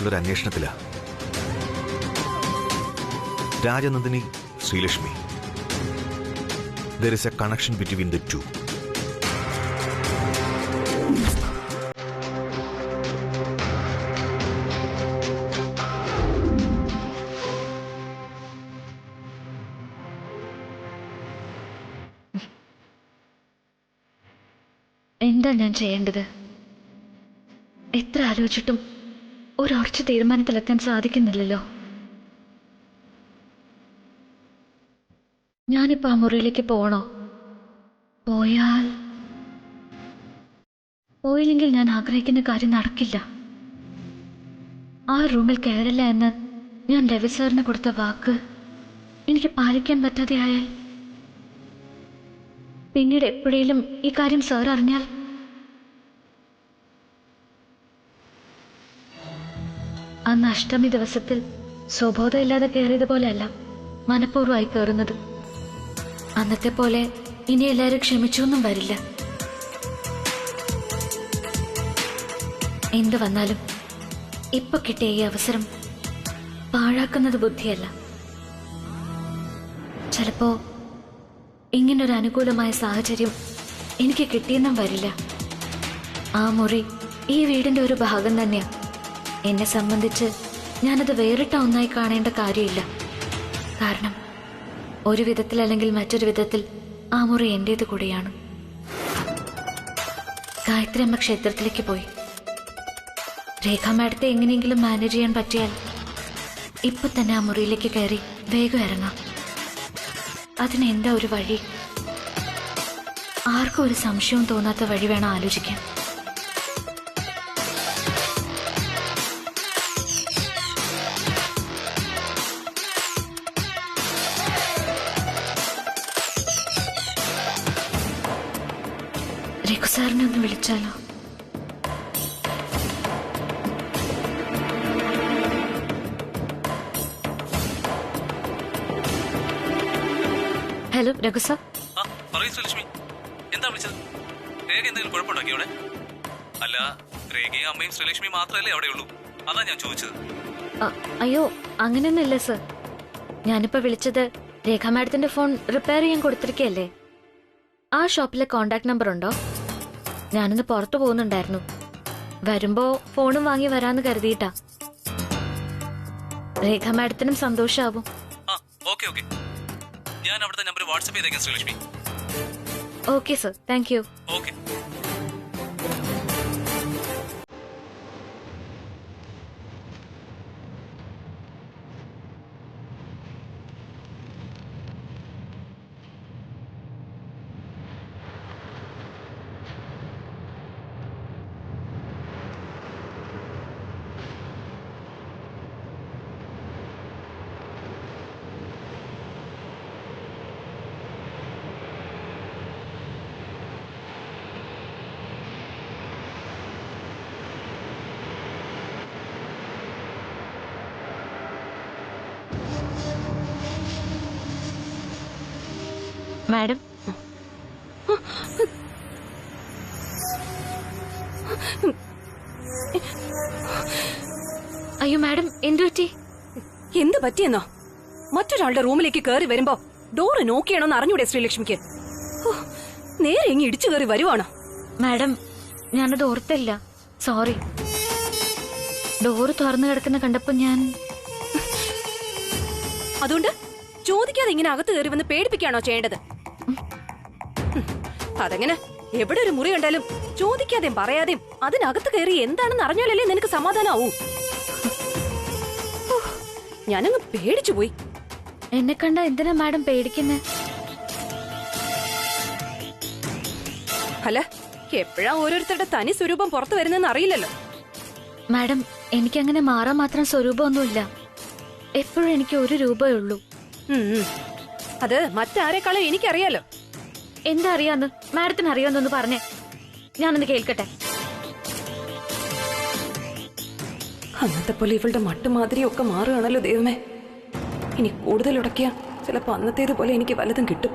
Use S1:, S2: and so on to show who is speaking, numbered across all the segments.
S1: കുറിച്ചുള്ളൊരു അന്വേഷണത്തിലാണ്. രാജനന്ദിനി, Sreelakshmi, there is a connection between the two.
S2: എന്താ ഞാൻ ചെയ്യേണ്ടത്? എത്ര ആലോചിച്ചിട്ടും ഒരൊറച്ച തീരുമാനത്തിലെത്താൻ സാധിക്കുന്നില്ലല്ലോ. ഞാനിപ്പോൾ ആ മുറിയിലേക്ക് പോകണോ? പോയില്ലെങ്കിൽ ഞാൻ ആഗ്രഹിക്കുന്ന കാര്യം നടക്കില്ല. ആ റൂമിൽ കയറില്ല എന്ന് ഞാൻ രവി സാറിന് കൊടുത്ത വാക്ക് എനിക്ക് പാലിക്കാൻ പറ്റാതെയായാൽ, പിന്നീട് എപ്പോഴേലും ഈ കാര്യം സാർ അറിഞ്ഞാൽ? അന്ന് അഷ്ടമി ദിവസത്തിൽ സ്വബോധമില്ലാതെ കയറിയതുപോലെയല്ല മനഃപൂർവ്വമായി കയറുന്നത്. അന്നത്തെ പോലെ ഇനി എല്ലാവരും ക്ഷമിച്ചൊന്നും വരില്ല. എന്ത് വന്നാലും ഇപ്പൊ കിട്ടിയ ഈ അവസരം പാഴാക്കുന്നത് ബുദ്ധിയല്ല. ചിലപ്പോ ഇങ്ങനൊരു അനുകൂലമായ സാഹചര്യം എനിക്ക് കിട്ടിയെന്നും വരില്ല. ആ മുറി ഈ വീടിന്റെ ഒരു ഭാഗം തന്നെയാ. എന്നെ സംബന്ധിച്ച് ഞാനത് വേറിട്ട ഒന്നായി കാണേണ്ട കാര്യമില്ല. കാരണം ഒരു വിധത്തിൽ അല്ലെങ്കിൽ മറ്റൊരു വിധത്തിൽ ആ മുറി എന്റേത് കൂടിയാണ്. ഗായത്രി അമ്മ ക്ഷേത്രത്തിലേക്ക് പോയി. രേഖ മാഡത്തെ എങ്ങനെയെങ്കിലും മാനേജ് ചെയ്യാൻ പറ്റിയാൽ ഇപ്പൊ തന്നെ ആ മുറിയിലേക്ക് കയറി വേഗം ഇറങ്ങാം. അതിനെന്താ ഒരു വഴി? ആർക്കും ഒരു സംശയവും തോന്നാത്ത വഴി വേണം ആലോചിക്കാൻ. രഘു സാറിനെ ഒന്ന് വിളിച്ചാലോ? Hello Raghu sir.
S3: ലക്ഷ്മി, എന്താ വിളിച്ചത്? രേഖ എന്തെങ്കിലും കുഴപ്പമുണ്ടാക്കി അവിടെ? അല്ല, രേഖയും അമ്മയും ശ്രീലക്ഷ്മി മാത്രമല്ലേ അവിടെ ഉള്ളൂ, അതാ ഞാൻ ചോദിച്ചത്.
S2: അയ്യോ, അങ്ങനെയൊന്നുമില്ല സർ. ഞാനിപ്പോ വിളിച്ചത് രേഖ മാഡത്തിന്റെ ഫോൺ റിപ്പയർ ചെയ്യാൻ കൊടുത്തിരിക്കല്ലേ. ആ ഷോപ്പിലെ കോണ്ടാക്ട് നമ്പർ ഉണ്ടോ? ഞാനൊന്ന് പുറത്തു പോകുന്നുണ്ടായിരുന്നു. വരുമ്പോ ഫോണും വാങ്ങി വരാന്ന് കരുതിയിട്ടാ. രേഖ മാഡത്തിനും സന്തോഷാവും.
S3: ഞാൻ അവിടുത്തെ നമ്പർ വാട്സ്ആപ്പ് ചെയ്തേക്കാം Sreelakshmi.
S2: Okay sir, thank you.
S3: Okay.
S2: Madam, അയ്യോ മാഡം, എന്തു പറ്റി?
S4: എന്ത് പറ്റിയെന്നോ? മറ്റൊരാളുടെ റൂമിലേക്ക് കയറി വരുമ്പോ ഡോറ് നോക്കിയാണോന്ന് അറിഞ്ഞൂടെ ശ്രീലക്ഷ്മിക്ക്? നേരെ ഇങ്ങ് ഇടിച്ചു കയറി വരുവാണോ?
S2: മാഡം, ഞാനത് ഓർത്തില്ല, സോറി. ഡോറ് തുറന്നു കിടക്കുന്ന കണ്ടപ്പോ ഞാൻ...
S4: അതുകൊണ്ട് ചോദിക്കാതെ ഇങ്ങനെ അകത്ത് കയറി വന്ന് പേടിപ്പിക്കാണോ ചെയ്യേണ്ടത്? അതെങ്ങനെ? എവിടെ ഒരു മുറി കണ്ടാലും ചോദിക്കാതെയും പറയാതെയും അതിനകത്ത് കയറി എന്താണെന്ന് അറിഞ്ഞാലല്ലേ നിനക്ക് സമാധാനാവൂ? ഞാനങ്ങ് പേടിച്ചു പോയി.
S2: എന്നെ കണ്ട എന്തിനാ മാഡം പേടിക്കുന്നേ?
S4: അല്ല, എപ്പോഴാ ഓരോരുത്തരുടെ തനി സ്വരൂപം പുറത്തു വരുന്നെന്ന് അറിയില്ലല്ലോ.
S2: മാഡം, എനിക്കങ്ങനെ മാറാൻ മാത്രം സ്വരൂപമൊന്നുമില്ല. എപ്പോഴും എനിക്ക് ഒരു രൂപയേ ഉള്ളൂ.
S4: അത് മറ്റാരെക്കാളും എനിക്കറിയാലോ.
S2: എന്താ അറിയാന്ന്? മാഡത്തിന് അറിയാന്നൊന്ന് പറഞ്ഞേ, ഞാനൊന്ന് കേൾക്കട്ടെ.
S4: അന്നത്തെ പോലെ ഇവളുടെ മട്ടുമാതിരിയൊക്കെ മാറുകയാണല്ലോ ദൈവമേ. ഇനി കൂടുതൽ ഉടക്കിയ ചിലപ്പോ അന്നത്തേതുപോലെ എനിക്ക് വല്ലതും കിട്ടും.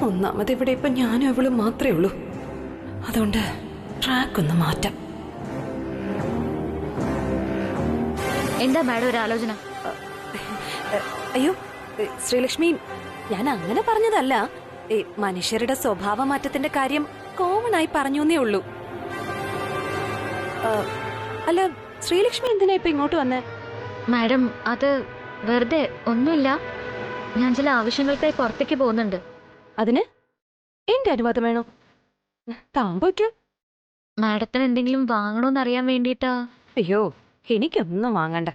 S4: ഒന്നാമത് ഇവിടെ ഇപ്പൊ ഞാനും അവളും മാത്രമേ ഉള്ളൂ. അതുകൊണ്ട് ട്രാക്ക് ഒന്ന് മാറ്റാം.
S2: എന്താ മാഡം ഒരു ആലോചന?
S4: അയ്യോ ശ്രീലക്ഷ്മി, ഞാൻ അങ്ങനെ പറഞ്ഞതല്ല. മനുഷ്യരുടെ സ്വഭാവ മാറ്റത്തിന്റെ കാര്യം കോമൺ ആയി പറഞ്ഞു എന്നേ ഉള്ളൂ. അല്ല, ശ്രീലക്ഷ്മി എന്തിനാ ഇപ്പൊ ഇങ്ങോട്ട് വന്നേ?
S2: മാഡം അത് വെറുതെ ഒന്നുമില്ല. ഞാൻ ചില ആവശ്യങ്ങൾക്കായി പുറത്തേക്ക് പോകുന്നുണ്ട്.
S4: അതിന് എന്റെ അനുവാദം വേണോ? താൻ പോയിക്കോ.
S2: മാഡത്തിന് എന്തെങ്കിലും വാങ്ങണോന്ന് അറിയാൻ വേണ്ടിയിട്ടാ.
S4: അയ്യോ, എനിക്കൊന്നും വാങ്ങണ്ട.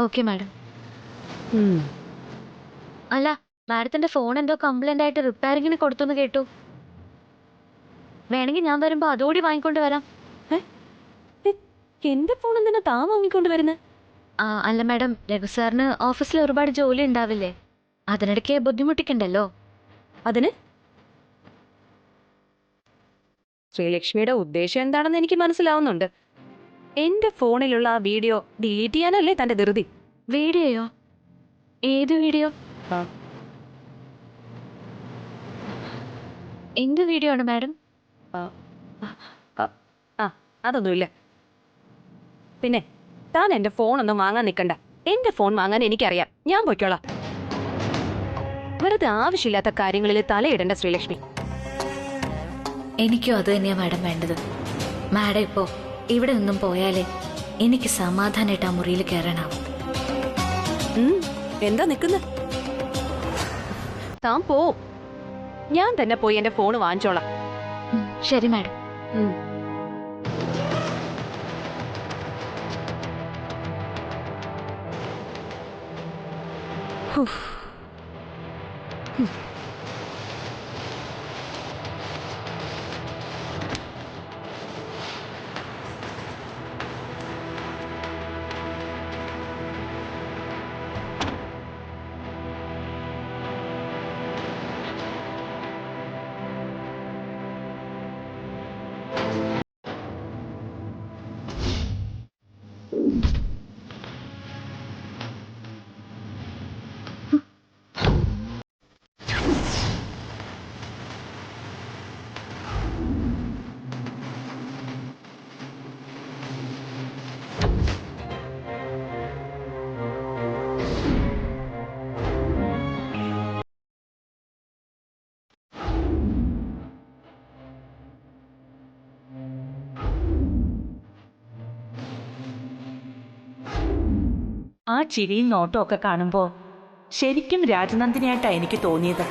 S2: Okay madam. അല്ല, മാഡത്തിന്റെ ഫോൺ എന്തോ കംപ്ലൈന്റ് ആയിട്ട് റിപ്പയറിങ്ങിന് കൊടുത്തെന്ന് കേട്ടു. വേണമെങ്കിൽ ഞാൻ വരുമ്പോ അതോടി വാങ്ങിക്കൊണ്ട് വരാം.
S4: എന്റെ ഫോൺ എന്തിനാ താൻ വാങ്ങിക്കൊണ്ട് വരുന്നത്?
S2: അല്ല മാഡം, രഘു സാറിന് ഓഫീസിൽ ഒരുപാട് ജോലി ഉണ്ടാവില്ലേ? അതിനിടയ്ക്ക് ബുദ്ധിമുട്ടിക്കണ്ടല്ലോ.
S4: അതിന് ശ്രീലക്ഷ്മിയുടെ ഉദ്ദേശം എന്താണെന്ന് എനിക്ക് മനസ്സിലാവുന്നുണ്ട്. എന്റെ ഫോണിലുള്ള ആ വീഡിയോ ഡിലീറ്റ് ചെയ്യാനല്ലേ തന്റെ ധൃതി?
S2: വീഡിയോയോ? ഏത് വീഡിയോ? എന്ത് വീഡിയോ ആണ് മാഡം?
S4: അതൊന്നുമില്ല. പിന്നെ താൻ എന്റെ ഫോണൊന്നും വാങ്ങാൻ നിൽക്കണ്ട. എന്റെ ഫോൺ വാങ്ങാൻ എനിക്കറിയാം. ഞാൻ പൊയ്ക്കോളാം. വെറുതെ ആവശ്യമില്ലാത്ത കാര്യങ്ങളിൽ തലയിടണ്ട ശ്രീലക്ഷ്മി.
S2: എനിക്കും അത് തന്നെയാ മാഡം വേണ്ടത്. മാഡം ഇപ്പോ ഇവിടെ നിന്നും പോയാലേ എനിക്ക് സമാധാനമായിട്ട് ആ മുറിയിൽ കയറാനാവും.
S4: എന്താ നിൽക്കുന്ന? താൻ പോ. ഞാൻ തന്നെ പോയി എന്റെ ഫോൺ വാങ്ങിച്ചോളാം.
S2: ശരി മാഡം.
S5: ആ ചിരിയും നോട്ടവും ഒക്കെ കാണുമ്പോൾ ശരിക്കും രാജനന്ദിനിയായിട്ടാണ് എനിക്ക് തോന്നിയത്.